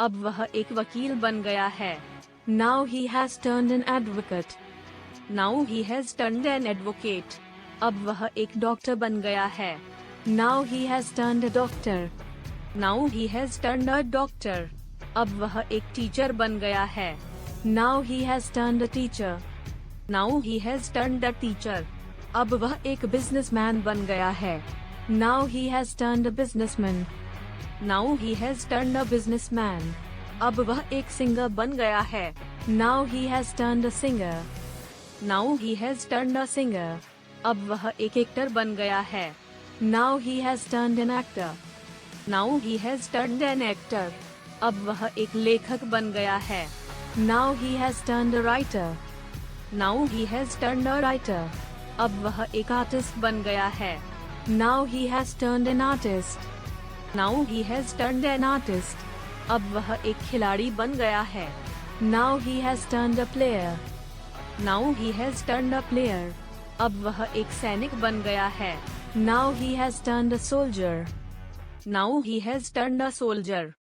अब वह एक वकील बन गया है। Now he has turned an advocate. Now he has turned an advocate. अब वह एक डॉक्टर बन गया है। Now he has turned a doctor. Now he has turned a doctor. अब वह एक टीचर बन गया है। Now he has turned a teacher. Now he has turned a teacher. अब वह एक बिजनेसमैन बन गया है। Now he has turned a businessman. Now he has turned a businessman. अब वह एक सिंगर बन गया है। Now he has turned a singer. Now he has turned a singer. अब वह एक एक्टर बन गया है। Now he has turned an actor. Now he has turned an actor. अब वह एक लेखक बन गया है। Now he has turned a writer. Now he has turned a writer. अब वह एक आर्टिस्ट बन गया है। Now he has turned an artist. Now he has turned an artist. अब वह एक खिलाड़ी बन गया है। Now he has turned a player. Now he has turned a player. अब वह एक सैनिक बन गया है। Now he has turned a soldier. Now he has turned a soldier.